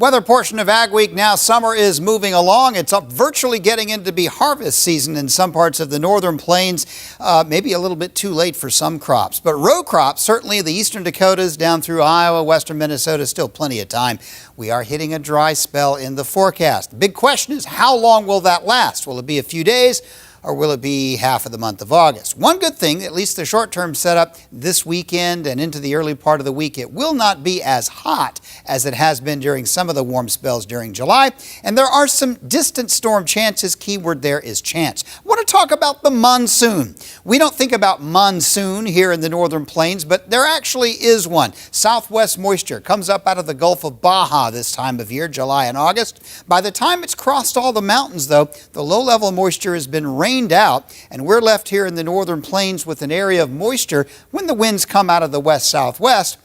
Weather portion of Agweek now. Summer is moving along. It's up virtually getting into be harvest season in some parts of the northern plains. Maybe a little bit too late for some crops, but row crops, certainly the eastern Dakotas down through Iowa, western Minnesota, still plenty of time. We are hitting a dry spell in the forecast. The big question is, how long will that last? Will it be a few days, or will it be half of the month of August? One good thing, at least the short-term setup this weekend and into the early part of the week, it will not be as hot as it has been during some of the warm spells during July. And there are some distant storm chances. Keyword there is chance. I want to talk about the monsoon. We don't think about monsoon here in the northern plains, but there actually is one. Southwest moisture comes up out of the Gulf of Baja this time of year, July and August. By the time it's crossed all the mountains, though, the low-level moisture has been rained out, and we're left here in the northern plains with an area of moisture when the winds come out of the west-southwest,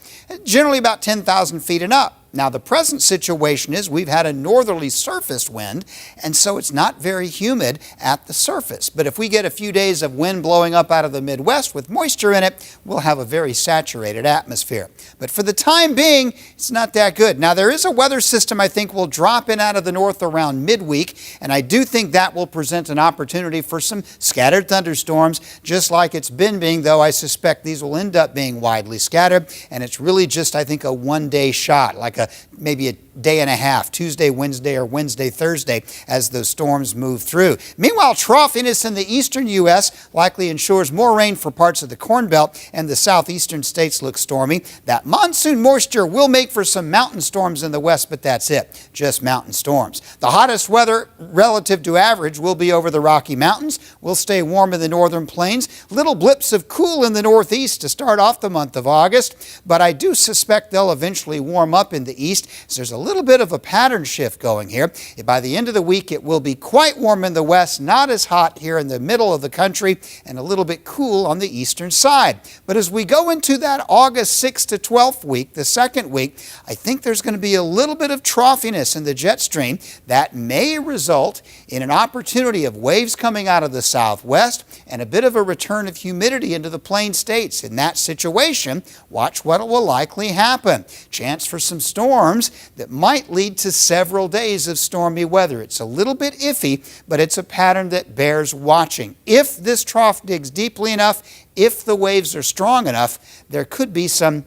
generally about 10,000 feet and up. Now, the present situation is we've had a northerly surface wind, and so it's not very humid at the surface. But if we get a few days of wind blowing up out of the Midwest with moisture in it, we'll have a very saturated atmosphere. But for the time being, it's not that good. Now, there is a weather system I think will drop in out of the north around midweek, and I do think that will present an opportunity for some scattered thunderstorms, just like it's been being, though I suspect these will end up being widely scattered, and it's really just, I think, a one-day shot, like maybe a day and a half, Tuesday, Wednesday, or Wednesday, Thursday, as those storms move through. Meanwhile, troughiness in the eastern U.S. likely ensures more rain for parts of the Corn Belt, and the southeastern states look stormy. That monsoon moisture will make for some mountain storms in the west, but that's it, just mountain storms. The hottest weather relative to average will be over the Rocky Mountains. We'll stay warm in the northern plains. Little blips of cool in the northeast to start off the month of August, but I do suspect they'll eventually warm up in the east. So there's a little bit of a pattern shift going here. By the end of the week, it will be quite warm in the west, not as hot here in the middle of the country, and a little bit cool on the eastern side. But as we go into that August 6th to 12th week, the second week, I think there's going to be a little bit of troughiness in the jet stream that may result in an opportunity of waves coming out of the southwest and a bit of a return of humidity into the plain states. In that situation, watch what will likely happen. Chance for some storms that might lead to several days of stormy weather. It's a little bit iffy, but it's a pattern that bears watching. If this trough digs deeply enough, if the waves are strong enough, there could be some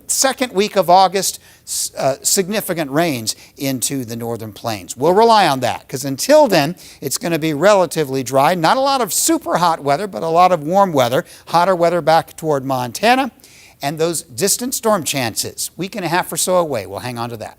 second week of August significant rains into the northern plains. We'll rely on that because until then, it's going to be relatively dry. Not a lot of super hot weather, but a lot of warm weather, hotter weather back toward Montana. And those distant storm chances, week and a half or so away, we'll hang on to that.